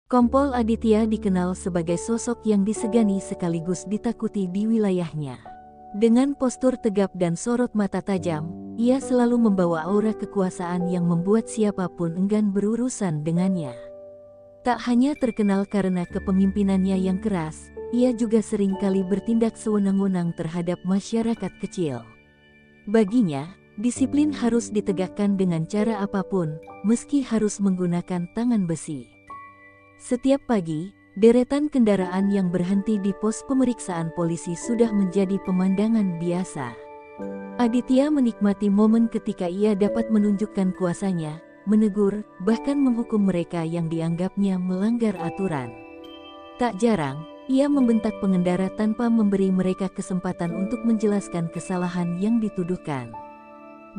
Kompol Aditya dikenal sebagai sosok yang disegani sekaligus ditakuti di wilayahnya. Dengan postur tegap dan sorot mata tajam, ia selalu membawa aura kekuasaan yang membuat siapapun enggan berurusan dengannya. Tak hanya terkenal karena kepemimpinannya yang keras, ia juga seringkali bertindak sewenang-wenang terhadap masyarakat kecil. Baginya, disiplin harus ditegakkan dengan cara apapun, meski harus menggunakan tangan besi. Setiap pagi, deretan kendaraan yang berhenti di pos pemeriksaan polisi sudah menjadi pemandangan biasa. Aditya menikmati momen ketika ia dapat menunjukkan kuasanya, menegur, bahkan menghukum mereka yang dianggapnya melanggar aturan. Tak jarang, ia membentak pengendara tanpa memberi mereka kesempatan untuk menjelaskan kesalahan yang dituduhkan.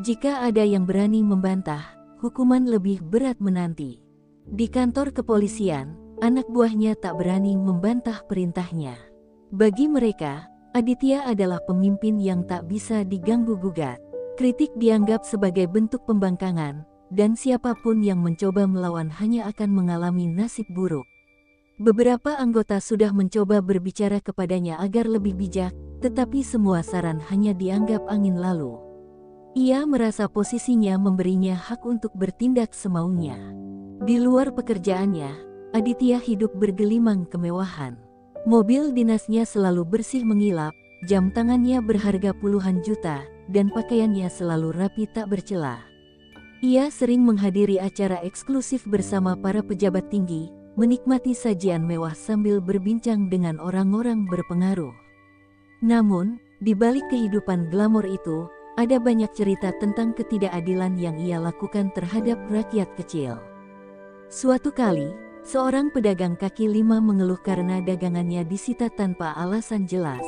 Jika ada yang berani membantah, hukuman lebih berat menanti. Di kantor kepolisian, anak buahnya tak berani membantah perintahnya. Bagi mereka, Aditya adalah pemimpin yang tak bisa diganggu-gugat. Kritik dianggap sebagai bentuk pembangkangan, dan siapapun yang mencoba melawan hanya akan mengalami nasib buruk. Beberapa anggota sudah mencoba berbicara kepadanya agar lebih bijak, tetapi semua saran hanya dianggap angin lalu. Ia merasa posisinya memberinya hak untuk bertindak semaunya. Di luar pekerjaannya, Aditya hidup bergelimang kemewahan. Mobil dinasnya selalu bersih mengilap, jam tangannya berharga puluhan juta, dan pakaiannya selalu rapi tak bercela. Ia sering menghadiri acara eksklusif bersama para pejabat tinggi, menikmati sajian mewah sambil berbincang dengan orang-orang berpengaruh. Namun, di balik kehidupan glamor itu, ada banyak cerita tentang ketidakadilan yang ia lakukan terhadap rakyat kecil. Suatu kali, seorang pedagang kaki lima mengeluh karena dagangannya disita tanpa alasan jelas.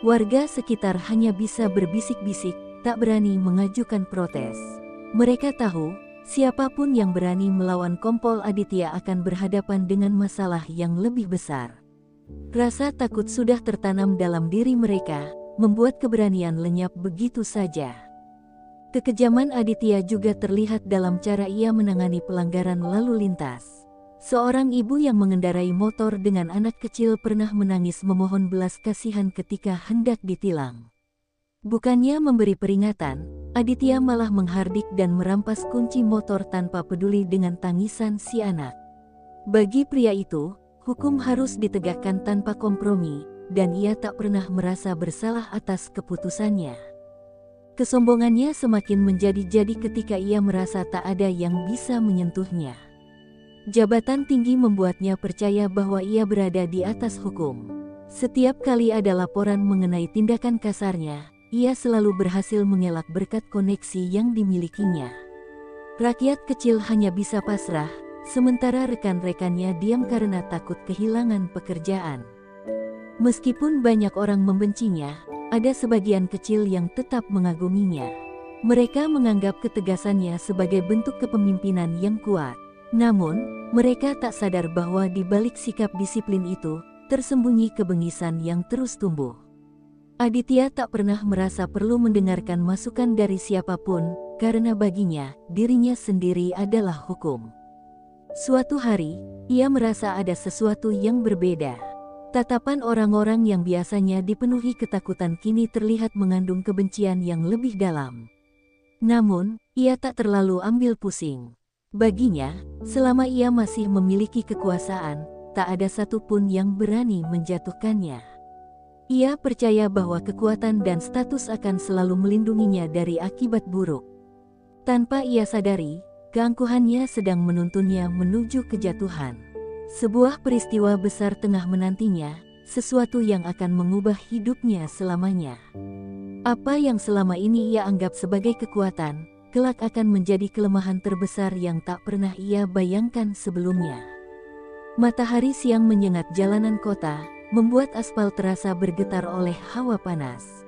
Warga sekitar hanya bisa berbisik-bisik, tak berani mengajukan protes. Mereka tahu, siapapun yang berani melawan Kompol Aditya akan berhadapan dengan masalah yang lebih besar. Rasa takut sudah tertanam dalam diri mereka, membuat keberanian lenyap begitu saja. Kekejaman Aditya juga terlihat dalam cara ia menangani pelanggaran lalu lintas. Seorang ibu yang mengendarai motor dengan anak kecil pernah menangis memohon belas kasihan ketika hendak ditilang. Bukannya memberi peringatan, Aditya malah menghardik dan merampas kunci motor tanpa peduli dengan tangisan si anak. Bagi pria itu, hukum harus ditegakkan tanpa kompromi, dan ia tak pernah merasa bersalah atas keputusannya. Kesombongannya semakin menjadi-jadi ketika ia merasa tak ada yang bisa menyentuhnya. Jabatan tinggi membuatnya percaya bahwa ia berada di atas hukum. Setiap kali ada laporan mengenai tindakan kasarnya, ia selalu berhasil mengelak berkat koneksi yang dimilikinya. Rakyat kecil hanya bisa pasrah, sementara rekan-rekannya diam karena takut kehilangan pekerjaan. Meskipun banyak orang membencinya, ada sebagian kecil yang tetap mengaguminya. Mereka menganggap ketegasannya sebagai bentuk kepemimpinan yang kuat. Namun, mereka tak sadar bahwa di balik sikap disiplin itu, tersembunyi kebengisan yang terus tumbuh. Aditya tak pernah merasa perlu mendengarkan masukan dari siapapun, karena baginya, dirinya sendiri adalah hukum. Suatu hari, ia merasa ada sesuatu yang berbeda. Tatapan orang-orang yang biasanya dipenuhi ketakutan kini terlihat mengandung kebencian yang lebih dalam. Namun, ia tak terlalu ambil pusing. Baginya, selama ia masih memiliki kekuasaan, tak ada satupun yang berani menjatuhkannya. Ia percaya bahwa kekuatan dan status akan selalu melindunginya dari akibat buruk. Tanpa ia sadari, keangkuhannya sedang menuntunnya menuju kejatuhan. Sebuah peristiwa besar tengah menantinya, sesuatu yang akan mengubah hidupnya selamanya. Apa yang selama ini ia anggap sebagai kekuatan, kelak akan menjadi kelemahan terbesar yang tak pernah ia bayangkan sebelumnya. Matahari siang menyengat jalanan kota, membuat aspal terasa bergetar oleh hawa panas.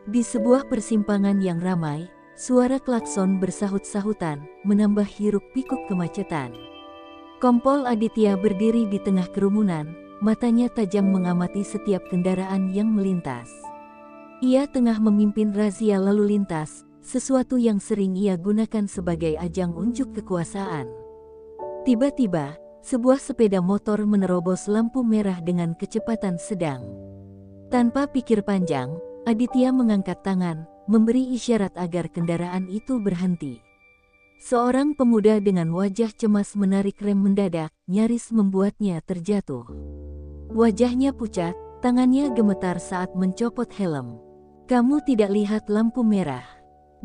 Di sebuah persimpangan yang ramai, suara klakson bersahut-sahutan, menambah hiruk-pikuk kemacetan. Kompol Aditya berdiri di tengah kerumunan, matanya tajam mengamati setiap kendaraan yang melintas. Ia tengah memimpin razia lalu lintas, sesuatu yang sering ia gunakan sebagai ajang unjuk kekuasaan. Tiba-tiba, sebuah sepeda motor menerobos lampu merah dengan kecepatan sedang. Tanpa pikir panjang, Aditya mengangkat tangan, memberi isyarat agar kendaraan itu berhenti. Seorang pemuda dengan wajah cemas menarik rem mendadak, nyaris membuatnya terjatuh. Wajahnya pucat, tangannya gemetar saat mencopot helm. "Kamu tidak lihat lampu merah?"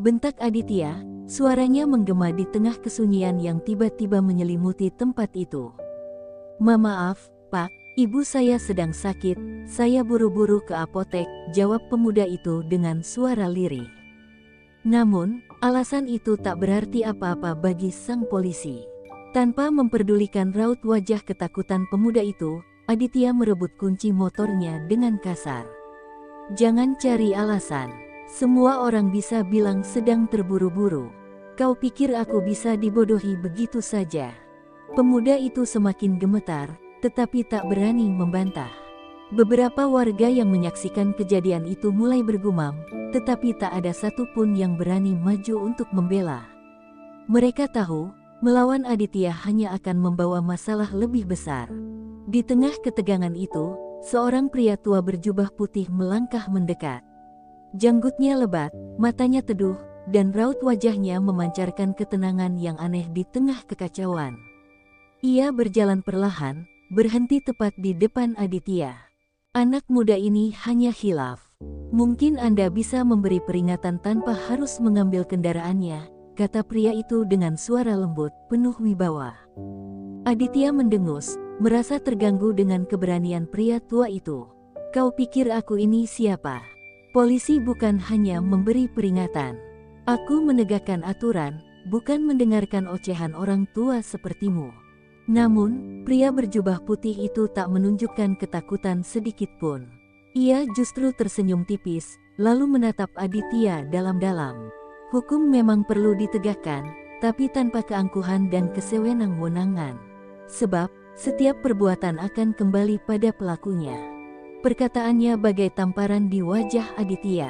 bentak Aditya, suaranya menggema di tengah kesunyian yang tiba-tiba menyelimuti tempat itu. "Maaf, Pak, ibu saya sedang sakit, saya buru-buru ke apotek," jawab pemuda itu dengan suara lirih. Namun, alasan itu tak berarti apa-apa bagi sang polisi. Tanpa memperdulikan raut wajah ketakutan pemuda itu, Aditya merebut kunci motornya dengan kasar. "Jangan cari alasan. Semua orang bisa bilang sedang terburu-buru. Kau pikir aku bisa dibodohi begitu saja?" Pemuda itu semakin gemetar, tetapi tak berani membantah. Beberapa warga yang menyaksikan kejadian itu mulai bergumam, tetapi tak ada satupun yang berani maju untuk membela. Mereka tahu, melawan Aditya hanya akan membawa masalah lebih besar. Di tengah ketegangan itu, seorang pria tua berjubah putih melangkah mendekat. Janggutnya lebat, matanya teduh, dan raut wajahnya memancarkan ketenangan yang aneh di tengah kekacauan. Ia berjalan perlahan, berhenti tepat di depan Aditya. "Anak muda ini hanya khilaf. Mungkin Anda bisa memberi peringatan tanpa harus mengambil kendaraannya," kata pria itu dengan suara lembut, penuh wibawa. Aditya mendengus, merasa terganggu dengan keberanian pria tua itu. "Kau pikir aku ini siapa? Polisi bukan hanya memberi peringatan. Aku menegakkan aturan, bukan mendengarkan ocehan orang tua sepertimu." Namun, pria berjubah putih itu tak menunjukkan ketakutan sedikit pun. Ia justru tersenyum tipis, lalu menatap Aditya dalam-dalam. "Hukum memang perlu ditegakkan, tapi tanpa keangkuhan dan kesewenang-wenangan. Sebab, setiap perbuatan akan kembali pada pelakunya." Perkataannya bagai tamparan di wajah Aditya.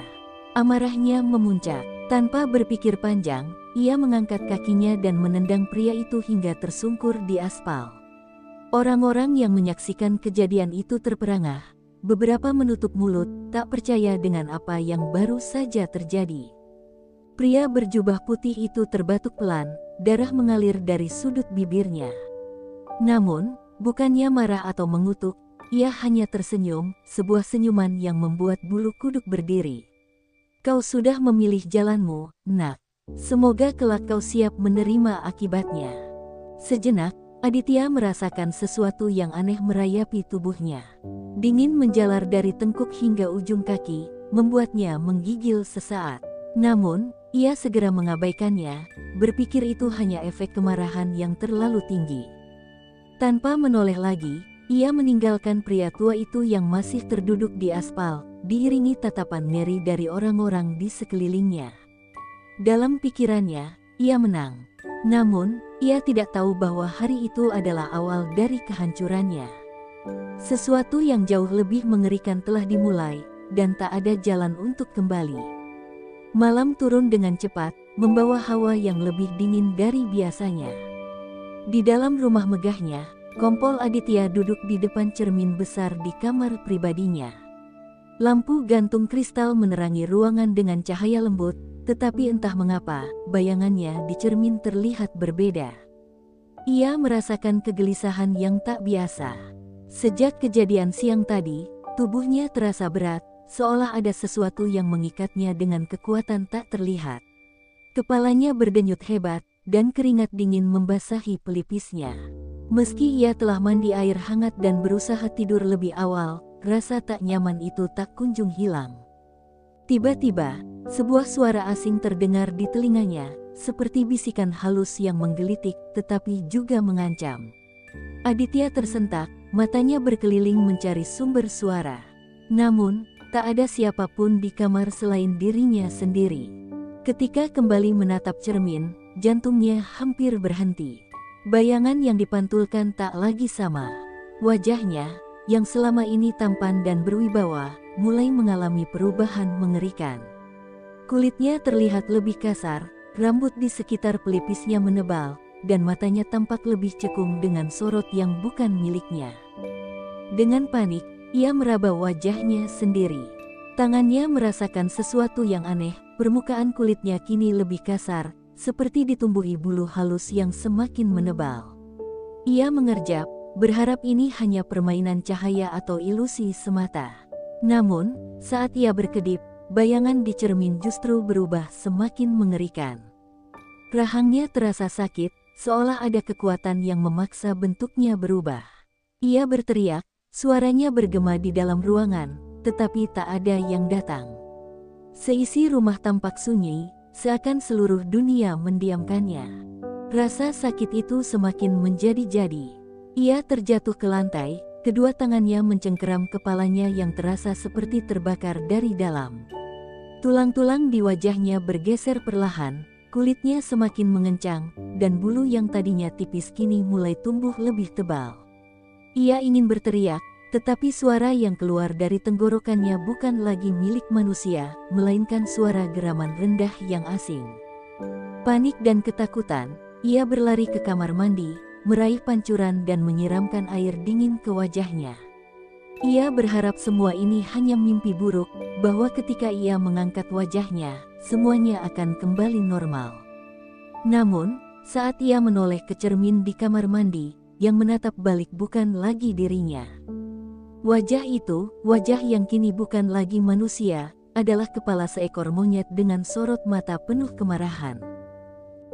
Amarahnya memuncak. Tanpa berpikir panjang, ia mengangkat kakinya dan menendang pria itu hingga tersungkur di aspal. Orang-orang yang menyaksikan kejadian itu terperangah. Beberapa menutup mulut, tak percaya dengan apa yang baru saja terjadi. Pria berjubah putih itu terbatuk pelan, darah mengalir dari sudut bibirnya. Namun, bukannya marah atau mengutuk, ia hanya tersenyum, sebuah senyuman yang membuat bulu kuduk berdiri. "Kau sudah memilih jalanmu, Nak. Semoga kelak kau siap menerima akibatnya." Sejenak, Aditya merasakan sesuatu yang aneh merayapi tubuhnya. Dingin menjalar dari tengkuk hingga ujung kaki, membuatnya menggigil sesaat. Namun, ia segera mengabaikannya, berpikir itu hanya efek kemarahan yang terlalu tinggi. Tanpa menoleh lagi, ia meninggalkan pria tua itu yang masih terduduk di aspal, diiringi tatapan ngeri dari orang-orang di sekelilingnya. Dalam pikirannya, ia menang. Namun, ia tidak tahu bahwa hari itu adalah awal dari kehancurannya. Sesuatu yang jauh lebih mengerikan telah dimulai, dan tak ada jalan untuk kembali. Malam turun dengan cepat, membawa hawa yang lebih dingin dari biasanya. Di dalam rumah megahnya, Kompol Aditya duduk di depan cermin besar di kamar pribadinya. Lampu gantung kristal menerangi ruangan dengan cahaya lembut, tetapi entah mengapa, bayangannya di cermin terlihat berbeda. Ia merasakan kegelisahan yang tak biasa. Sejak kejadian siang tadi, tubuhnya terasa berat, seolah ada sesuatu yang mengikatnya dengan kekuatan tak terlihat. Kepalanya berdenyut hebat, dan keringat dingin membasahi pelipisnya. Meski ia telah mandi air hangat dan berusaha tidur lebih awal, rasa tak nyaman itu tak kunjung hilang. Tiba-tiba, sebuah suara asing terdengar di telinganya, seperti bisikan halus yang menggelitik tetapi juga mengancam. Aditya tersentak, matanya berkeliling mencari sumber suara. Namun, tak ada siapapun di kamar selain dirinya sendiri. Ketika kembali menatap cermin, jantungnya hampir berhenti. Bayangan yang dipantulkan tak lagi sama. Wajahnya, yang selama ini tampan dan berwibawa, mulai mengalami perubahan mengerikan. Kulitnya terlihat lebih kasar, rambut di sekitar pelipisnya menebal, dan matanya tampak lebih cekung dengan sorot yang bukan miliknya. Dengan panik, ia meraba wajahnya sendiri. Tangannya merasakan sesuatu yang aneh, permukaan kulitnya kini lebih kasar, seperti ditumbuhi bulu halus yang semakin menebal. Ia mengerjap, berharap ini hanya permainan cahaya atau ilusi semata. Namun, saat ia berkedip, bayangan di cermin justru berubah semakin mengerikan. Rahangnya terasa sakit, seolah ada kekuatan yang memaksa bentuknya berubah. Ia berteriak, suaranya bergema di dalam ruangan, tetapi tak ada yang datang. Seisi rumah tampak sunyi, seakan seluruh dunia mendiamkannya. Rasa sakit itu semakin menjadi-jadi. Ia terjatuh ke lantai, kedua tangannya mencengkeram kepalanya yang terasa seperti terbakar dari dalam. Tulang-tulang di wajahnya bergeser perlahan, kulitnya semakin mengencang, dan bulu yang tadinya tipis kini mulai tumbuh lebih tebal. Ia ingin berteriak, tetapi suara yang keluar dari tenggorokannya bukan lagi milik manusia, melainkan suara geraman rendah yang asing. Panik dan ketakutan, ia berlari ke kamar mandi, meraih pancuran dan menyiramkan air dingin ke wajahnya. Ia berharap semua ini hanya mimpi buruk, bahwa ketika ia mengangkat wajahnya, semuanya akan kembali normal. Namun, saat ia menoleh ke cermin di kamar mandi, yang menatap balik bukan lagi dirinya. Wajah itu, wajah yang kini bukan lagi manusia, adalah kepala seekor monyet dengan sorot mata penuh kemarahan.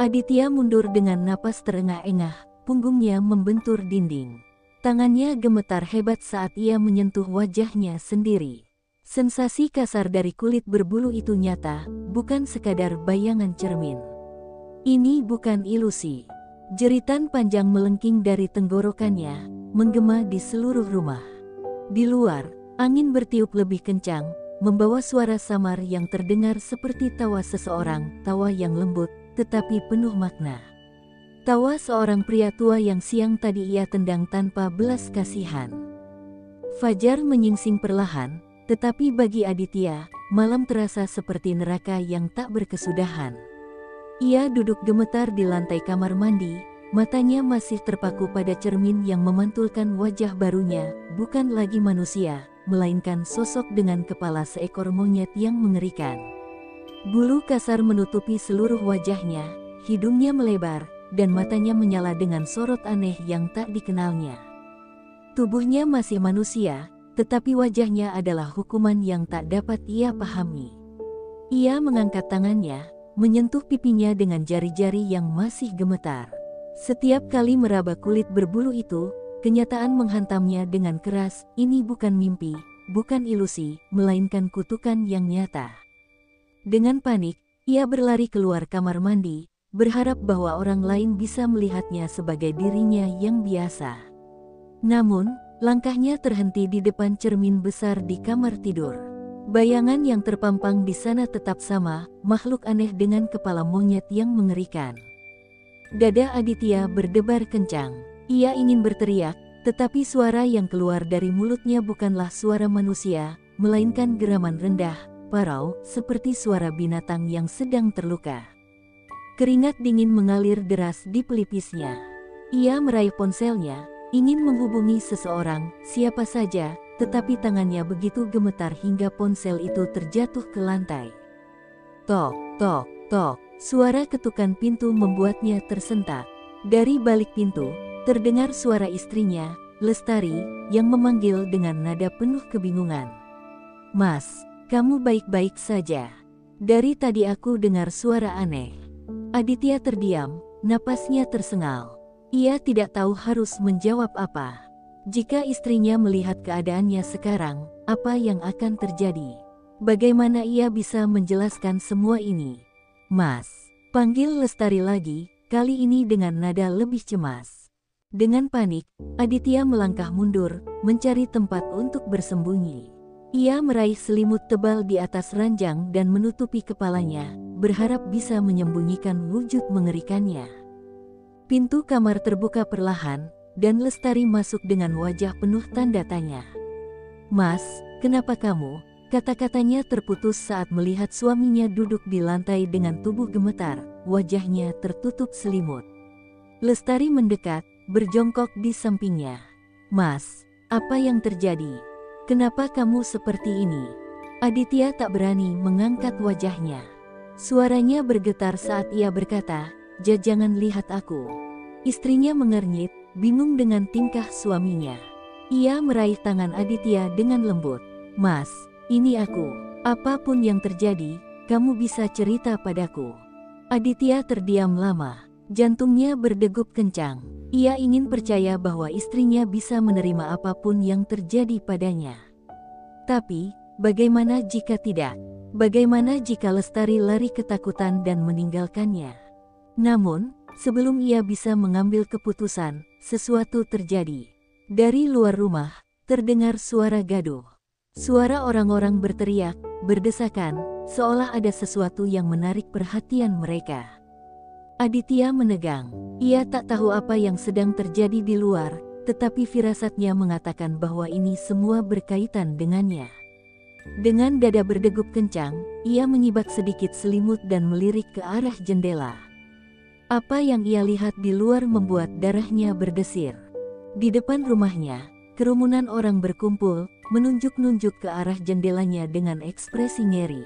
Aditya mundur dengan napas terengah-engah, punggungnya membentur dinding. Tangannya gemetar hebat saat ia menyentuh wajahnya sendiri. Sensasi kasar dari kulit berbulu itu nyata, bukan sekadar bayangan cermin. Ini bukan ilusi. Jeritan panjang melengking dari tenggorokannya, menggema di seluruh rumah. Di luar, angin bertiup lebih kencang, membawa suara samar yang terdengar seperti tawa seseorang, tawa yang lembut, tetapi penuh makna. Tawa seorang pria tua yang siang tadi ia tendang tanpa belas kasihan. Fajar menyingsing perlahan, tetapi bagi Aditya, malam terasa seperti neraka yang tak berkesudahan. Ia duduk gemetar di lantai kamar mandi, matanya masih terpaku pada cermin yang memantulkan wajah barunya, bukan lagi manusia, melainkan sosok dengan kepala seekor monyet yang mengerikan. Bulu kasar menutupi seluruh wajahnya, hidungnya melebar, dan matanya menyala dengan sorot aneh yang tak dikenalnya. Tubuhnya masih manusia, tetapi wajahnya adalah hukuman yang tak dapat ia pahami. Ia mengangkat tangannya, menyentuh pipinya dengan jari-jari yang masih gemetar. Setiap kali meraba kulit berbulu itu, kenyataan menghantamnya dengan keras, ini bukan mimpi, bukan ilusi, melainkan kutukan yang nyata. Dengan panik, ia berlari keluar kamar mandi, berharap bahwa orang lain bisa melihatnya sebagai dirinya yang biasa. Namun, langkahnya terhenti di depan cermin besar di kamar tidur. Bayangan yang terpampang di sana tetap sama, makhluk aneh dengan kepala monyet yang mengerikan. Dada Aditya berdebar kencang. Ia ingin berteriak, tetapi suara yang keluar dari mulutnya bukanlah suara manusia, melainkan geraman rendah, parau, seperti suara binatang yang sedang terluka. Keringat dingin mengalir deras di pelipisnya. Ia meraih ponselnya, ingin menghubungi seseorang, siapa saja, tetapi tangannya begitu gemetar hingga ponsel itu terjatuh ke lantai. Tok, tok, tok, suara ketukan pintu membuatnya tersentak. Dari balik pintu, terdengar suara istrinya, Lestari, yang memanggil dengan nada penuh kebingungan. "Mas, kamu baik-baik saja? Dari tadi aku dengar suara aneh." Aditya terdiam, napasnya tersengal. Ia tidak tahu harus menjawab apa. Jika istrinya melihat keadaannya sekarang, apa yang akan terjadi? Bagaimana ia bisa menjelaskan semua ini? "Mas," panggil Lestari lagi, kali ini dengan nada lebih cemas. Dengan panik, Aditya melangkah mundur, mencari tempat untuk bersembunyi. Ia meraih selimut tebal di atas ranjang dan menutupi kepalanya, berharap bisa menyembunyikan wujud mengerikannya. Pintu kamar terbuka perlahan, dan Lestari masuk dengan wajah penuh tanda tanya. "Mas, kenapa kamu?" Kata-katanya terputus saat melihat suaminya duduk di lantai dengan tubuh gemetar, wajahnya tertutup selimut. Lestari mendekat, berjongkok di sampingnya. "Mas, apa yang terjadi? Kenapa kamu seperti ini?" Aditya tak berani mengangkat wajahnya. Suaranya bergetar saat ia berkata, "Jangan lihat aku." Istrinya mengernyit, bingung dengan tingkah suaminya. Ia meraih tangan Aditya dengan lembut. "Mas, ini aku. Apapun yang terjadi, kamu bisa cerita padaku." Aditya terdiam lama. Jantungnya berdegup kencang. Ia ingin percaya bahwa istrinya bisa menerima apapun yang terjadi padanya. Tapi, bagaimana jika tidak? Bagaimana jika Lestari lari ketakutan dan meninggalkannya? Namun, sebelum ia bisa mengambil keputusan, sesuatu terjadi. Dari luar rumah, terdengar suara gaduh. Suara orang-orang berteriak, berdesakan, seolah ada sesuatu yang menarik perhatian mereka. Aditya menegang. Ia tak tahu apa yang sedang terjadi di luar, tetapi firasatnya mengatakan bahwa ini semua berkaitan dengannya. Dengan dada berdegup kencang, ia menyibak sedikit selimut dan melirik ke arah jendela. Apa yang ia lihat di luar membuat darahnya berdesir. Di depan rumahnya, kerumunan orang berkumpul, menunjuk-nunjuk ke arah jendelanya dengan ekspresi ngeri.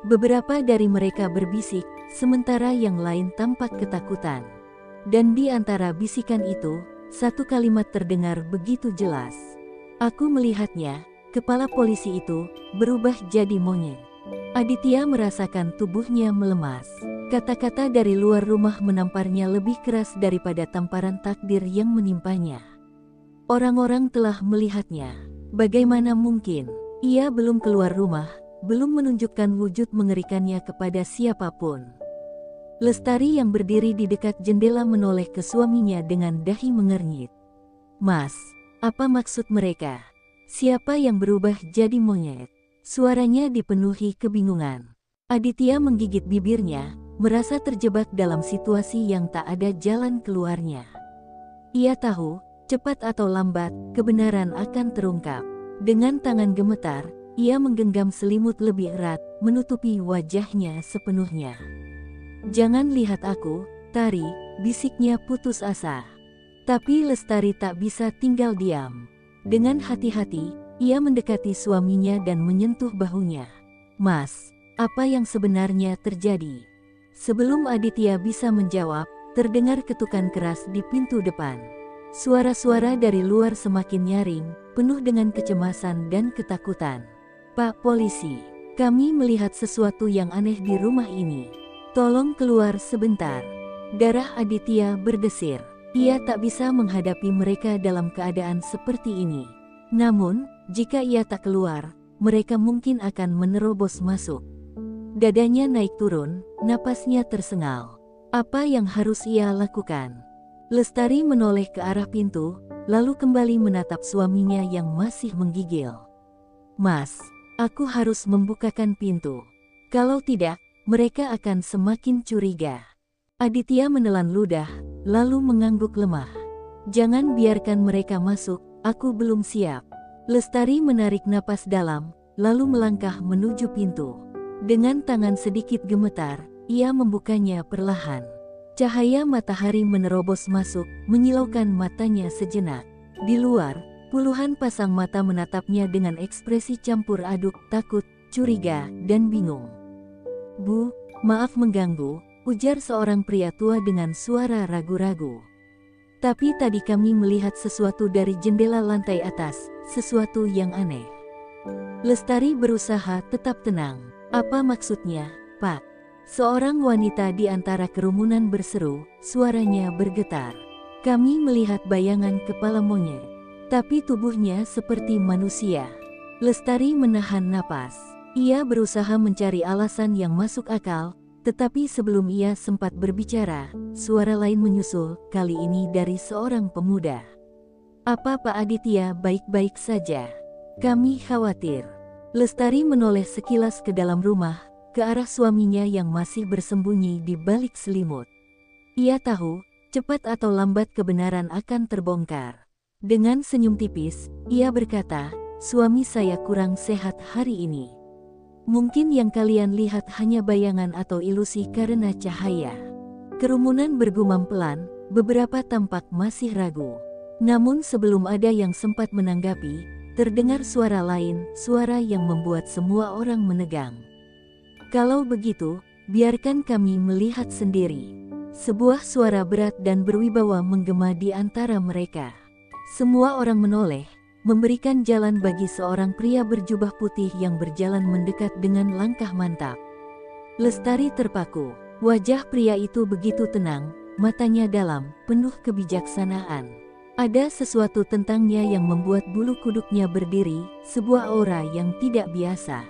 Beberapa dari mereka berbisik, sementara yang lain tampak ketakutan. Dan di antara bisikan itu, satu kalimat terdengar begitu jelas. "Aku melihatnya, kepala polisi itu, berubah jadi monyet." Aditya merasakan tubuhnya melemas. Kata-kata dari luar rumah menamparnya lebih keras daripada tamparan takdir yang menimpanya. Orang-orang telah melihatnya. Bagaimana mungkin? Ia belum keluar rumah, belum menunjukkan wujud mengerikannya kepada siapapun. Lestari yang berdiri di dekat jendela menoleh ke suaminya dengan dahi mengernyit. "Mas, apa maksud mereka? Siapa yang berubah jadi monyet?" Suaranya dipenuhi kebingungan. Aditya menggigit bibirnya, merasa terjebak dalam situasi yang tak ada jalan keluarnya. Ia tahu, cepat atau lambat, kebenaran akan terungkap. Dengan tangan gemetar, ia menggenggam selimut lebih erat, menutupi wajahnya sepenuhnya. "Jangan lihat aku, Tari," bisiknya putus asa. Tapi Lestari tak bisa tinggal diam. Dengan hati-hati, ia mendekati suaminya dan menyentuh bahunya. "Mas, apa yang sebenarnya terjadi?" Sebelum Aditya bisa menjawab, terdengar ketukan keras di pintu depan. Suara-suara dari luar semakin nyaring, penuh dengan kecemasan dan ketakutan. "Pak Polisi, kami melihat sesuatu yang aneh di rumah ini. Tolong keluar sebentar." Darah Aditya berdesir. Ia tak bisa menghadapi mereka dalam keadaan seperti ini. Namun, jika ia tak keluar, mereka mungkin akan menerobos masuk. Dadanya naik turun, napasnya tersengal. Apa yang harus ia lakukan? Lestari menoleh ke arah pintu, lalu kembali menatap suaminya yang masih menggigil. "Mas, aku harus membukakan pintu. Kalau tidak, mereka akan semakin curiga." Aditya menelan ludah, lalu mengangguk lemah. "Jangan biarkan mereka masuk, aku belum siap." Lestari menarik napas dalam, lalu melangkah menuju pintu. Dengan tangan sedikit gemetar, ia membukanya perlahan. Cahaya matahari menerobos masuk, menyilaukan matanya sejenak. Di luar, puluhan pasang mata menatapnya dengan ekspresi campur aduk, takut, curiga, dan bingung. "Bu, maaf mengganggu," ujar seorang pria tua dengan suara ragu-ragu. "Tapi tadi kami melihat sesuatu dari jendela lantai atas, sesuatu yang aneh." Lestari berusaha tetap tenang. "Apa maksudnya, Pak?" Seorang wanita di antara kerumunan berseru, suaranya bergetar. "Kami melihat bayangan kepala monyet, tapi tubuhnya seperti manusia." Lestari menahan napas. Ia berusaha mencari alasan yang masuk akal, tetapi sebelum ia sempat berbicara, suara lain menyusul, kali ini dari seorang pemuda. "Apa Pak Aditya baik-baik saja? Kami khawatir." Lestari menoleh sekilas ke dalam rumah, ke arah suaminya yang masih bersembunyi di balik selimut. Ia tahu, cepat atau lambat kebenaran akan terbongkar. Dengan senyum tipis, ia berkata, "Suami saya kurang sehat hari ini. Mungkin yang kalian lihat hanya bayangan atau ilusi karena cahaya." Kerumunan bergumam pelan, beberapa tampak masih ragu. Namun sebelum ada yang sempat menanggapi, terdengar suara lain, suara yang membuat semua orang menegang. "Kalau begitu, biarkan kami melihat sendiri." Sebuah suara berat dan berwibawa menggema di antara mereka. Semua orang menoleh, memberikan jalan bagi seorang pria berjubah putih yang berjalan mendekat dengan langkah mantap. Lestari terpaku. Wajah pria itu begitu tenang, matanya dalam, penuh kebijaksanaan. Ada sesuatu tentangnya yang membuat bulu kuduknya berdiri, sebuah aura yang tidak biasa.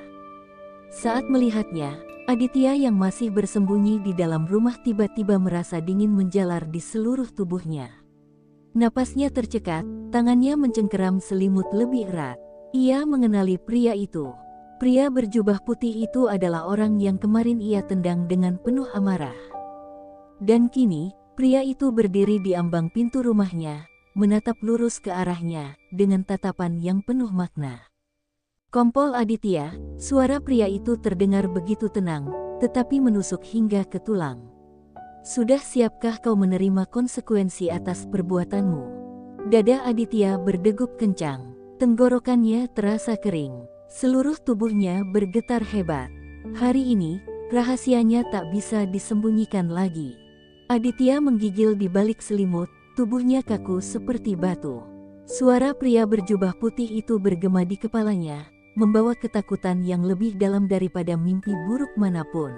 Saat melihatnya, Aditya yang masih bersembunyi di dalam rumah tiba-tiba merasa dingin menjalar di seluruh tubuhnya. Napasnya tercekat, tangannya mencengkeram selimut lebih erat. Ia mengenali pria itu. Pria berjubah putih itu adalah orang yang kemarin ia tendang dengan penuh amarah. Dan kini, pria itu berdiri di ambang pintu rumahnya, menatap lurus ke arahnya, dengan tatapan yang penuh makna. "Kompol Aditya," suara pria itu terdengar begitu tenang, tetapi menusuk hingga ke tulang. "Sudah siapkah kau menerima konsekuensi atas perbuatanmu?" Dada Aditya berdegup kencang, tenggorokannya terasa kering, seluruh tubuhnya bergetar hebat. Hari ini, rahasianya tak bisa disembunyikan lagi. Aditya menggigil di balik selimut, tubuhnya kaku seperti batu. Suara pria berjubah putih itu bergema di kepalanya, membawa ketakutan yang lebih dalam daripada mimpi buruk manapun.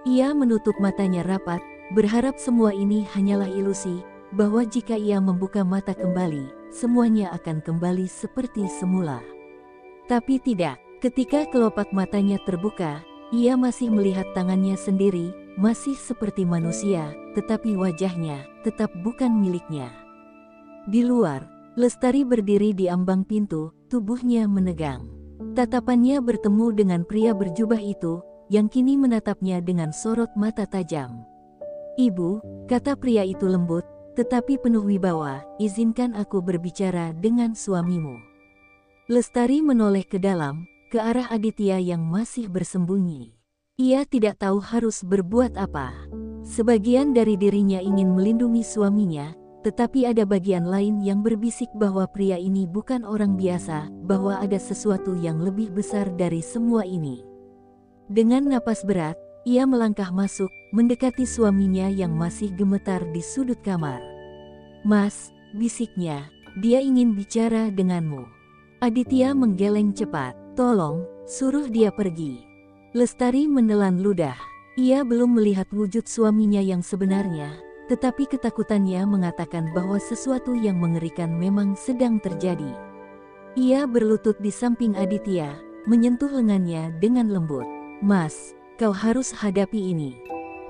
Ia menutup matanya rapat, berharap semua ini hanyalah ilusi, bahwa jika ia membuka mata kembali, semuanya akan kembali seperti semula. Tapi tidak, ketika kelopak matanya terbuka, ia masih melihat tangannya sendiri, masih seperti manusia, tetapi wajahnya tetap bukan miliknya. Di luar, Lestari berdiri di ambang pintu, tubuhnya menegang. Tatapannya bertemu dengan pria berjubah itu, yang kini menatapnya dengan sorot mata tajam. "Ibu," kata pria itu lembut, tetapi penuh wibawa, "izinkan aku berbicara dengan suamimu." Lestari menoleh ke dalam, ke arah Aditya yang masih bersembunyi. Ia tidak tahu harus berbuat apa. Sebagian dari dirinya ingin melindungi suaminya, tetapi ada bagian lain yang berbisik bahwa pria ini bukan orang biasa, bahwa ada sesuatu yang lebih besar dari semua ini. Dengan napas berat, ia melangkah masuk, mendekati suaminya yang masih gemetar di sudut kamar. "Mas," bisiknya, "dia ingin bicara denganmu." Aditya menggeleng cepat. "Tolong, suruh dia pergi." Lestari menelan ludah. Ia belum melihat wujud suaminya yang sebenarnya, tetapi ketakutannya mengatakan bahwa sesuatu yang mengerikan memang sedang terjadi. Ia berlutut di samping Aditya, menyentuh lengannya dengan lembut. "Mas, kau harus hadapi ini."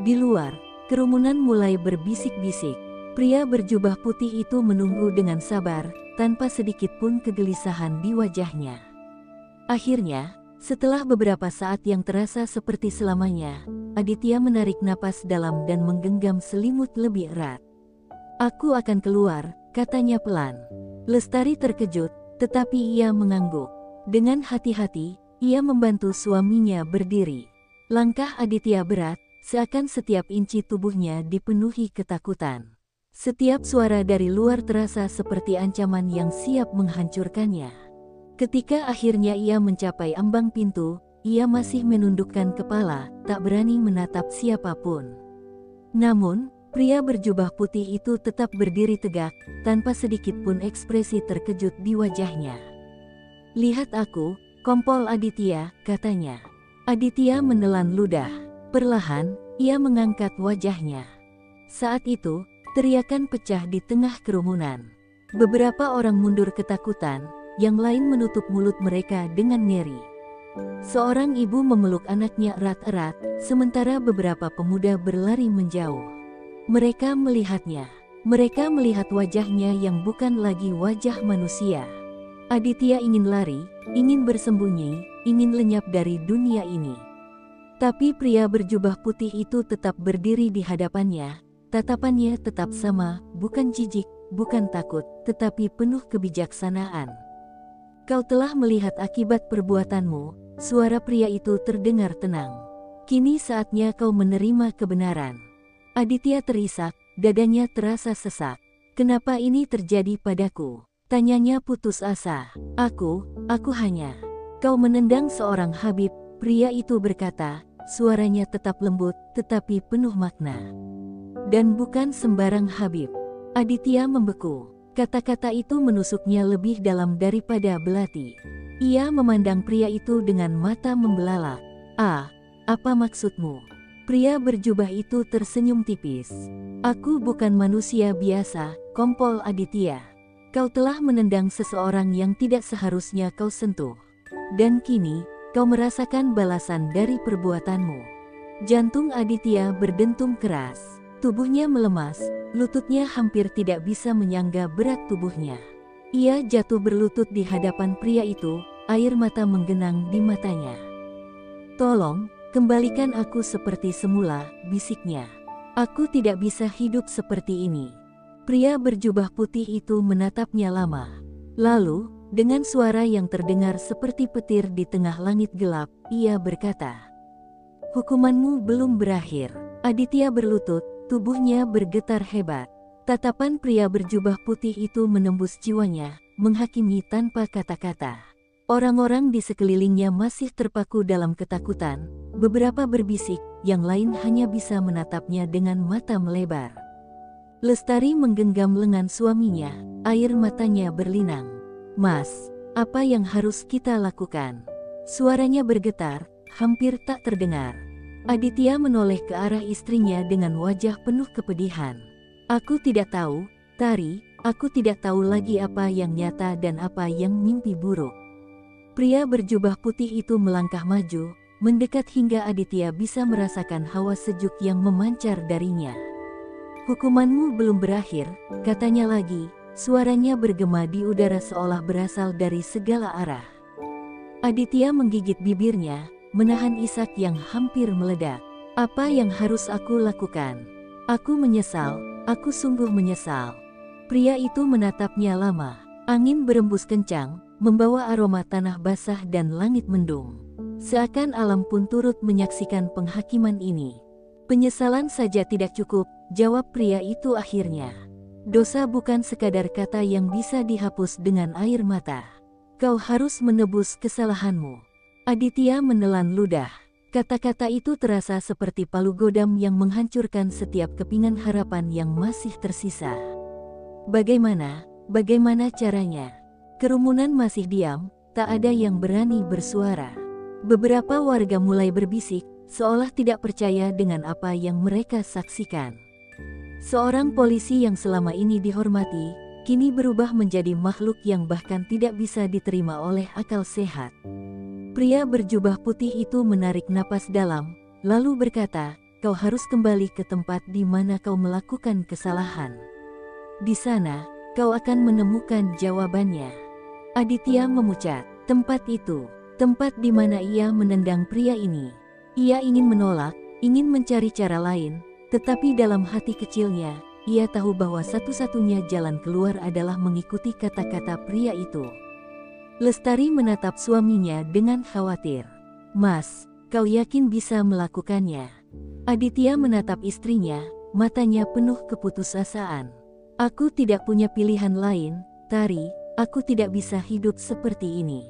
Di luar, kerumunan mulai berbisik-bisik. Pria berjubah putih itu menunggu dengan sabar, tanpa sedikit pun kegelisahan di wajahnya. Akhirnya, setelah beberapa saat yang terasa seperti selamanya, Aditya menarik napas dalam dan menggenggam selimut lebih erat. "Aku akan keluar," katanya pelan. Lestari terkejut, tetapi ia mengangguk. Dengan hati-hati, ia membantu suaminya berdiri. Langkah Aditya berat, seakan setiap inci tubuhnya dipenuhi ketakutan. Setiap suara dari luar terasa seperti ancaman yang siap menghancurkannya. Ketika akhirnya ia mencapai ambang pintu, ia masih menundukkan kepala, tak berani menatap siapapun. Namun, pria berjubah putih itu tetap berdiri tegak, tanpa sedikit pun ekspresi terkejut di wajahnya. "Lihat aku, Kompol Aditya," katanya. Aditya menelan ludah. Perlahan, ia mengangkat wajahnya. Saat itu, teriakan pecah di tengah kerumunan. Beberapa orang mundur ketakutan, yang lain menutup mulut mereka dengan ngeri. Seorang ibu memeluk anaknya erat-erat, sementara beberapa pemuda berlari menjauh. Mereka melihatnya. Mereka melihat wajahnya yang bukan lagi wajah manusia. Aditya ingin lari, ingin bersembunyi, ingin lenyap dari dunia ini. Tapi pria berjubah putih itu tetap berdiri di hadapannya, tatapannya tetap sama, bukan jijik, bukan takut, tetapi penuh kebijaksanaan. "Kau telah melihat akibat perbuatanmu," suara pria itu terdengar tenang. "Kini saatnya kau menerima kebenaran." Aditya terisak, dadanya terasa sesak. "Kenapa ini terjadi padaku?" tanyanya putus asa. Aku hanya..." "Kau menendang seorang Habib," pria itu berkata, suaranya tetap lembut tetapi penuh makna. "Dan bukan sembarang Habib." Aditya membeku. Kata-kata itu menusuknya lebih dalam daripada belati. Ia memandang pria itu dengan mata membelalak. Apa maksudmu?" Pria berjubah itu tersenyum tipis. "Aku bukan manusia biasa," kompol Aditya. "Kau telah menendang seseorang yang tidak seharusnya kau sentuh. Dan kini, kau merasakan balasan dari perbuatanmu." Jantung Aditya berdentum keras. Tubuhnya melemas, lututnya hampir tidak bisa menyangga berat tubuhnya. Ia jatuh berlutut di hadapan pria itu, air mata menggenang di matanya. "Tolong, kembalikan aku seperti semula," bisiknya. "Aku tidak bisa hidup seperti ini." Pria berjubah putih itu menatapnya lama. Lalu, dengan suara yang terdengar seperti petir di tengah langit gelap, ia berkata, "Hukumanmu belum berakhir." Aditya berlutut, tubuhnya bergetar hebat. Tatapan pria berjubah putih itu menembus jiwanya, menghakimi tanpa kata-kata. Orang-orang di sekelilingnya masih terpaku dalam ketakutan, beberapa berbisik, yang lain hanya bisa menatapnya dengan mata melebar. Lestari menggenggam lengan suaminya, air matanya berlinang. "Mas, apa yang harus kita lakukan?" Suaranya bergetar, hampir tak terdengar. Aditya menoleh ke arah istrinya dengan wajah penuh kepedihan. "Aku tidak tahu, Tari, aku tidak tahu lagi apa yang nyata dan apa yang mimpi buruk." Pria berjubah putih itu melangkah maju, mendekat hingga Aditya bisa merasakan hawa sejuk yang memancar darinya. "Hukumanmu belum berakhir," katanya lagi, suaranya bergema di udara seolah berasal dari segala arah. Aditya menggigit bibirnya, menahan isak yang hampir meledak. "Apa yang harus aku lakukan? Aku menyesal, aku sungguh menyesal." Pria itu menatapnya lama. Angin berembus kencang, membawa aroma tanah basah dan langit mendung. Seakan alam pun turut menyaksikan penghakiman ini. "Penyesalan saja tidak cukup," jawab pria itu akhirnya. "Dosa bukan sekadar kata yang bisa dihapus dengan air mata. Kau harus menebus kesalahanmu." Aditya menelan ludah. Kata-kata itu terasa seperti palu godam yang menghancurkan setiap kepingan harapan yang masih tersisa. Bagaimana caranya?" Kerumunan masih diam, tak ada yang berani bersuara. Beberapa warga mulai berbisik, seolah tidak percaya dengan apa yang mereka saksikan. Seorang polisi yang selama ini dihormati, kini berubah menjadi makhluk yang bahkan tidak bisa diterima oleh akal sehat. Pria berjubah putih itu menarik napas dalam, lalu berkata, "Kau harus kembali ke tempat di mana kau melakukan kesalahan. Di sana, kau akan menemukan jawabannya." Aditya memucat. Tempat itu, tempat di mana ia menendang pria ini. Ia ingin menolak, ingin mencari cara lain, tetapi dalam hati kecilnya, ia tahu bahwa satu-satunya jalan keluar adalah mengikuti kata-kata pria itu. Lestari menatap suaminya dengan khawatir. "Mas, kau yakin bisa melakukannya?" Aditya menatap istrinya, matanya penuh keputusasaan. "Aku tidak punya pilihan lain, Tari. Aku tidak bisa hidup seperti ini."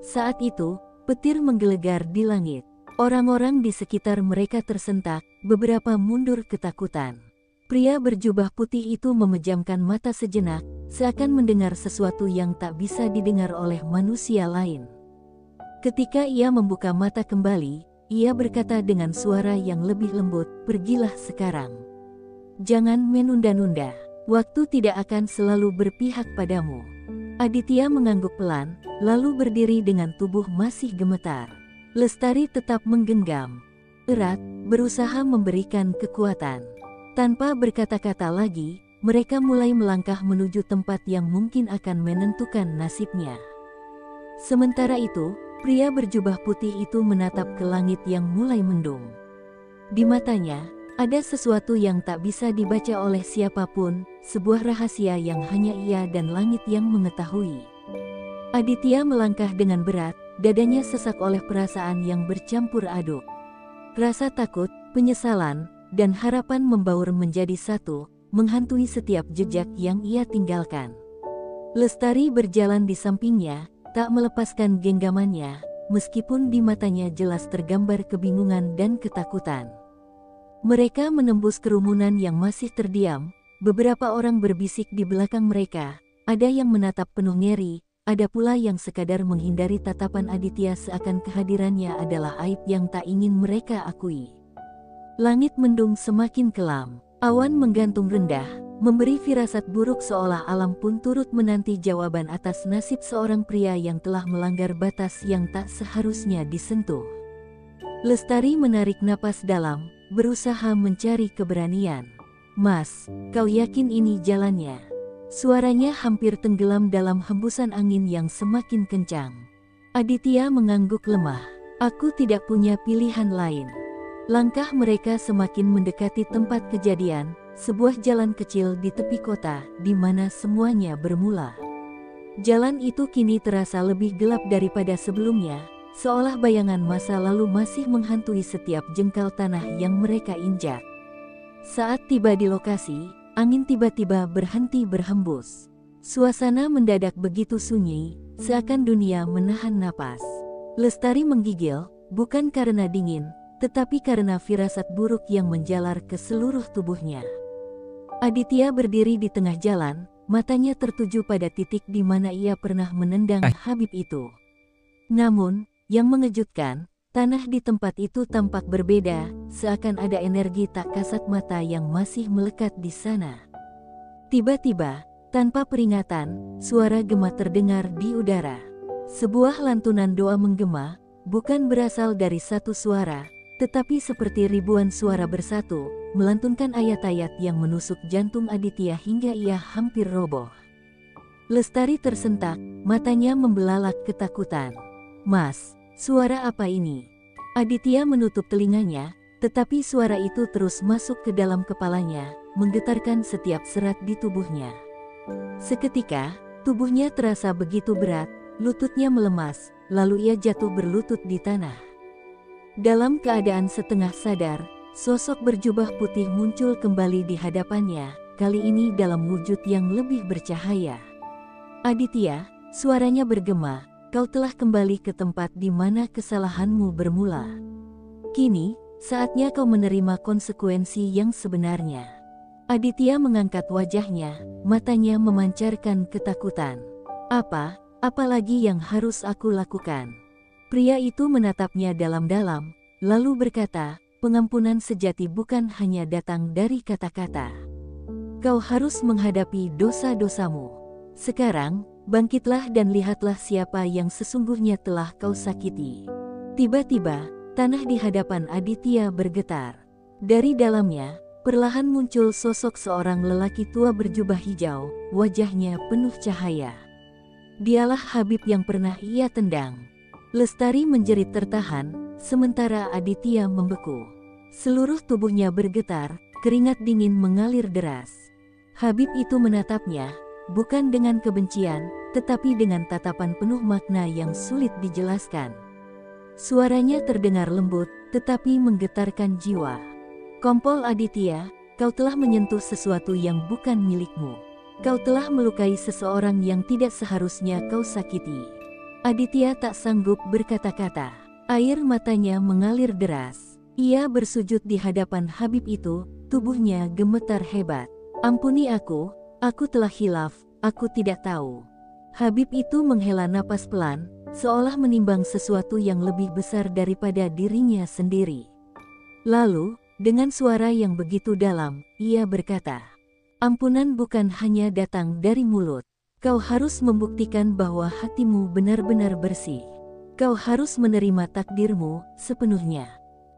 Saat itu, petir menggelegar di langit. Orang-orang di sekitar mereka tersentak, beberapa mundur ketakutan. Pria berjubah putih itu memejamkan mata sejenak, seakan mendengar sesuatu yang tak bisa didengar oleh manusia lain. Ketika ia membuka mata kembali, ia berkata dengan suara yang lebih lembut, "Pergilah sekarang. Jangan menunda-nunda. Waktu tidak akan selalu berpihak padamu." Aditya mengangguk pelan, lalu berdiri dengan tubuh masih gemetar. Lestari tetap menggenggam erat, berusaha memberikan kekuatan. Tanpa berkata-kata lagi, mereka mulai melangkah menuju tempat yang mungkin akan menentukan nasibnya. Sementara itu, pria berjubah putih itu menatap ke langit yang mulai mendung. Di matanya, ada sesuatu yang tak bisa dibaca oleh siapapun, sebuah rahasia yang hanya ia dan langit yang mengetahui. Aditya melangkah dengan berat, dadanya sesak oleh perasaan yang bercampur aduk. Rasa takut, penyesalan, dan harapan membaur menjadi satu, menghantui setiap jejak yang ia tinggalkan. Lestari berjalan di sampingnya, tak melepaskan genggamannya, meskipun di matanya jelas tergambar kebingungan dan ketakutan. Mereka menembus kerumunan yang masih terdiam, beberapa orang berbisik di belakang mereka, ada yang menatap penuh ngeri, ada pula yang sekadar menghindari tatapan Aditya seakan kehadirannya adalah aib yang tak ingin mereka akui. Langit mendung semakin kelam, awan menggantung rendah, memberi firasat buruk seolah alam pun turut menanti jawaban atas nasib seorang pria yang telah melanggar batas yang tak seharusnya disentuh. Lestari menarik napas dalam, berusaha mencari keberanian. "Mas, kau yakin ini jalannya?" Suaranya hampir tenggelam dalam hembusan angin yang semakin kencang. Aditya mengangguk lemah. "Aku tidak punya pilihan lain." Langkah mereka semakin mendekati tempat kejadian, sebuah jalan kecil di tepi kota, di mana semuanya bermula. Jalan itu kini terasa lebih gelap daripada sebelumnya, seolah bayangan masa lalu masih menghantui setiap jengkal tanah yang mereka injak. Saat tiba di lokasi, angin tiba-tiba berhenti berhembus. Suasana mendadak begitu sunyi, seakan dunia menahan napas. Lestari menggigil, bukan karena dingin, tetapi karena firasat buruk yang menjalar ke seluruh tubuhnya. Aditya berdiri di tengah jalan, matanya tertuju pada titik di mana ia pernah menendang Habib itu. Namun, yang mengejutkan, tanah di tempat itu tampak berbeda, seakan ada energi tak kasat mata yang masih melekat di sana. Tiba-tiba, tanpa peringatan, suara gema terdengar di udara. Sebuah lantunan doa menggema, bukan berasal dari satu suara, tetapi seperti ribuan suara bersatu, melantunkan ayat-ayat yang menusuk jantung Aditya hingga ia hampir roboh. Lestari tersentak, matanya membelalak ketakutan. "Mas, suara apa ini?" Aditya menutup telinganya, tetapi suara itu terus masuk ke dalam kepalanya, menggetarkan setiap serat di tubuhnya. Seketika, tubuhnya terasa begitu berat, lututnya melemas, lalu ia jatuh berlutut di tanah. Dalam keadaan setengah sadar, sosok berjubah putih muncul kembali di hadapannya, kali ini dalam wujud yang lebih bercahaya. "Aditya," suaranya bergema, "kau telah kembali ke tempat di mana kesalahanmu bermula. Kini, saatnya kau menerima konsekuensi yang sebenarnya." Aditya mengangkat wajahnya, matanya memancarkan ketakutan. Apa lagi yang harus aku lakukan?" Pria itu menatapnya dalam-dalam, lalu berkata, "Pengampunan sejati bukan hanya datang dari kata-kata. Kau harus menghadapi dosa-dosamu. Sekarang, bangkitlah dan lihatlah siapa yang sesungguhnya telah kau sakiti." Tiba-tiba, tanah di hadapan Aditya bergetar. Dari dalamnya, perlahan muncul sosok seorang lelaki tua berjubah hijau, wajahnya penuh cahaya. Dialah Habib yang pernah ia tendang. Lestari menjerit tertahan, sementara Aditya membeku. Seluruh tubuhnya bergetar, keringat dingin mengalir deras. Habib itu menatapnya, bukan dengan kebencian, tetapi dengan tatapan penuh makna yang sulit dijelaskan. Suaranya terdengar lembut, tetapi menggetarkan jiwa. "Kompol Aditya, kau telah menyentuh sesuatu yang bukan milikmu. Kau telah melukai seseorang yang tidak seharusnya kau sakiti." Aditya tak sanggup berkata-kata. Air matanya mengalir deras. Ia bersujud di hadapan Habib itu, tubuhnya gemetar hebat. "Ampuni aku telah hilaf, aku tidak tahu." Habib itu menghela napas pelan, seolah menimbang sesuatu yang lebih besar daripada dirinya sendiri. Lalu, dengan suara yang begitu dalam, ia berkata, "Ampunan bukan hanya datang dari mulut. Kau harus membuktikan bahwa hatimu benar-benar bersih. Kau harus menerima takdirmu sepenuhnya."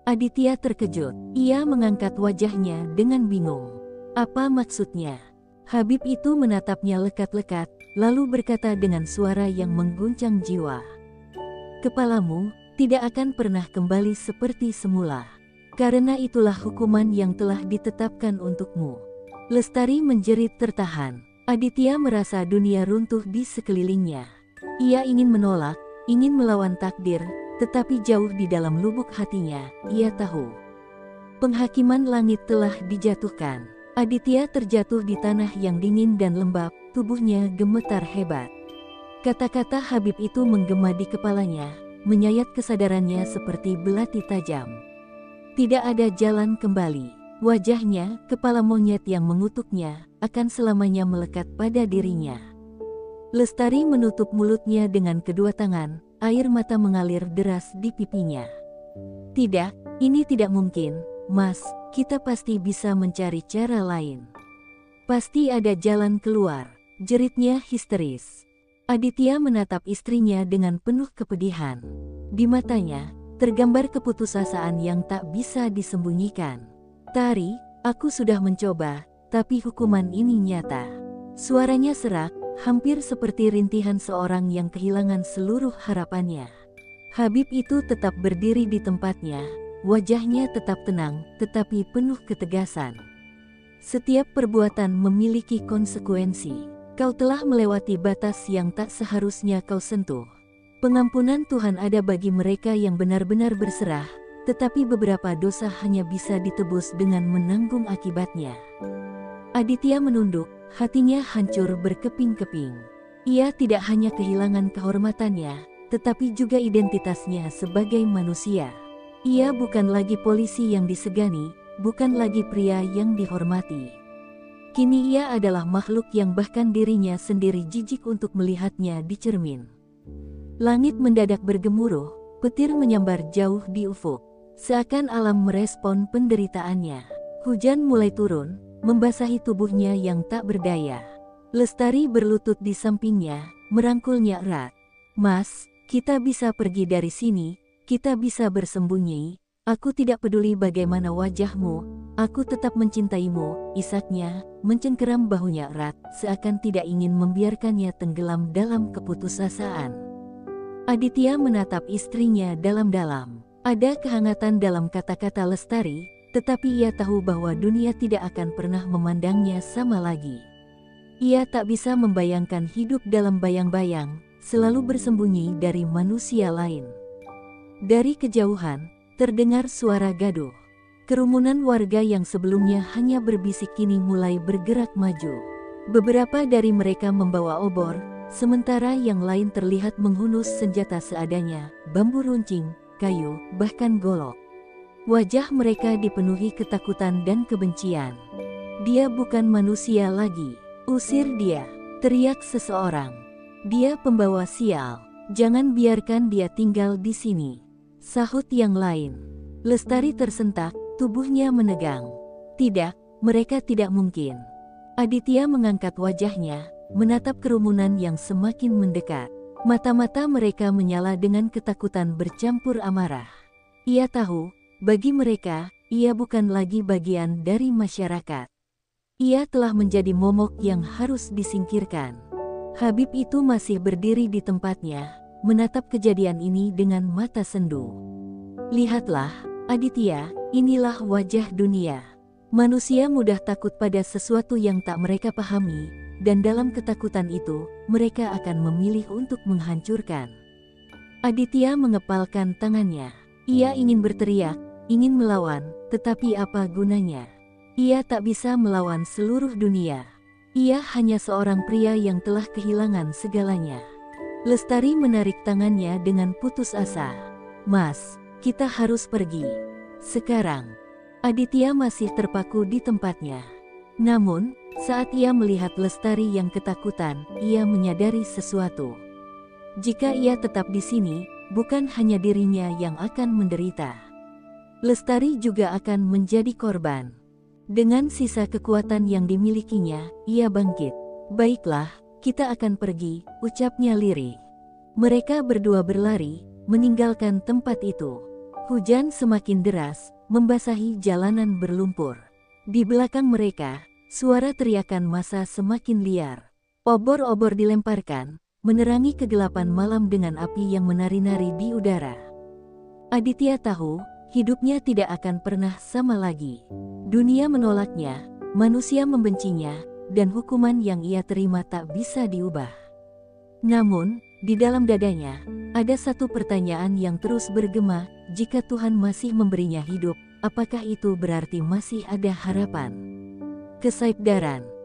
Aditya terkejut. Ia mengangkat wajahnya dengan bingung. Apa maksudnya? Habib itu menatapnya lekat-lekat, lalu berkata dengan suara yang mengguncang jiwa, "Kepalamu tidak akan pernah kembali seperti semula. Karena itulah hukuman yang telah ditetapkan untukmu." Lestari menjerit tertahan. Aditya merasa dunia runtuh di sekelilingnya. Ia ingin menolak, ingin melawan takdir, tetapi jauh di dalam lubuk hatinya, ia tahu Penghakiman langit telah dijatuhkan. Aditya terjatuh di tanah yang dingin dan lembab, tubuhnya gemetar hebat. Kata-kata Habib itu menggema di kepalanya, menyayat kesadarannya seperti belati tajam. Tidak ada jalan kembali. Wajahnya, kepala monyet yang mengutuknya, akan selamanya melekat pada dirinya. Lestari menutup mulutnya dengan kedua tangan, air mata mengalir deras di pipinya. Tidak, ini tidak mungkin, Mas, kita pasti bisa mencari cara lain. Pasti ada jalan keluar, jeritnya histeris. Aditya menatap istrinya dengan penuh kepedihan. Di matanya, tergambar keputusasaan yang tak bisa disembunyikan. Tari, aku sudah mencoba, tapi hukuman ini nyata. Suaranya serak, hampir seperti rintihan seorang yang kehilangan seluruh harapannya. Habib itu tetap berdiri di tempatnya, wajahnya tetap tenang, tetapi penuh ketegasan. Setiap perbuatan memiliki konsekuensi. Kau telah melewati batas yang tak seharusnya kau sentuh. Pengampunan Tuhan ada bagi mereka yang benar-benar berserah, tetapi beberapa dosa hanya bisa ditebus dengan menanggung akibatnya. Aditya menunduk, hatinya hancur berkeping-keping. Ia tidak hanya kehilangan kehormatannya, tetapi juga identitasnya sebagai manusia. Ia bukan lagi polisi yang disegani, bukan lagi pria yang dihormati. Kini ia adalah makhluk yang bahkan dirinya sendiri jijik untuk melihatnya di cermin. Langit mendadak bergemuruh, petir menyambar jauh di ufuk. Seakan alam merespon penderitaannya. Hujan mulai turun, membasahi tubuhnya yang tak berdaya. Lestari berlutut di sampingnya, merangkulnya erat. Mas, kita bisa pergi dari sini, kita bisa bersembunyi. Aku tidak peduli bagaimana wajahmu, aku tetap mencintaimu, isaknya, mencengkeram bahunya erat, seakan tidak ingin membiarkannya tenggelam dalam keputusasaan. Aditya menatap istrinya dalam-dalam. Ada kehangatan dalam kata-kata Lestari, tetapi ia tahu bahwa dunia tidak akan pernah memandangnya sama lagi. Ia tak bisa membayangkan hidup dalam bayang-bayang, selalu bersembunyi dari manusia lain. Dari kejauhan, terdengar suara gaduh. Kerumunan warga yang sebelumnya hanya berbisik kini mulai bergerak maju. Beberapa dari mereka membawa obor, sementara yang lain terlihat menghunus senjata seadanya, bambu runcing, kayu, bahkan golok. Wajah mereka dipenuhi ketakutan dan kebencian. Dia bukan manusia lagi. Usir dia, teriak seseorang. Dia pembawa sial. Jangan biarkan dia tinggal di sini, sahut yang lain. Lestari tersentak, tubuhnya menegang. Tidak, mereka tidak mungkin. Aditya mengangkat wajahnya, menatap kerumunan yang semakin mendekat. Mata-mata mereka menyala dengan ketakutan bercampur amarah. Ia tahu, bagi mereka, ia bukan lagi bagian dari masyarakat. Ia telah menjadi momok yang harus disingkirkan. Habib itu masih berdiri di tempatnya, menatap kejadian ini dengan mata sendu. Lihatlah, Aditya, inilah wajah dunia. Manusia mudah takut pada sesuatu yang tak mereka pahami, dan dalam ketakutan itu, mereka akan memilih untuk menghancurkan. Aditya mengepalkan tangannya. Ia ingin berteriak, ingin melawan, tetapi apa gunanya? Ia tak bisa melawan seluruh dunia. Ia hanya seorang pria yang telah kehilangan segalanya. Lestari menarik tangannya dengan putus asa. Mas, kita harus pergi. Sekarang. Aditya masih terpaku di tempatnya. Namun, saat ia melihat Lestari yang ketakutan, ia menyadari sesuatu. Jika ia tetap di sini, bukan hanya dirinya yang akan menderita. Lestari juga akan menjadi korban. Dengan sisa kekuatan yang dimilikinya, ia bangkit. Baiklah, kita akan pergi, ucapnya lirih. Mereka berdua berlari, meninggalkan tempat itu. Hujan semakin deras, membasahi jalanan berlumpur. Di belakang mereka, suara teriakan massa semakin liar. Obor-obor dilemparkan, menerangi kegelapan malam dengan api yang menari-nari di udara. Aditya tahu, hidupnya tidak akan pernah sama lagi. Dunia menolaknya, manusia membencinya, dan hukuman yang ia terima tak bisa diubah. Namun, di dalam dadanya, ada satu pertanyaan yang terus bergema, jika Tuhan masih memberinya hidup, Apakah itu berarti masih ada harapan? Kesaibdaran.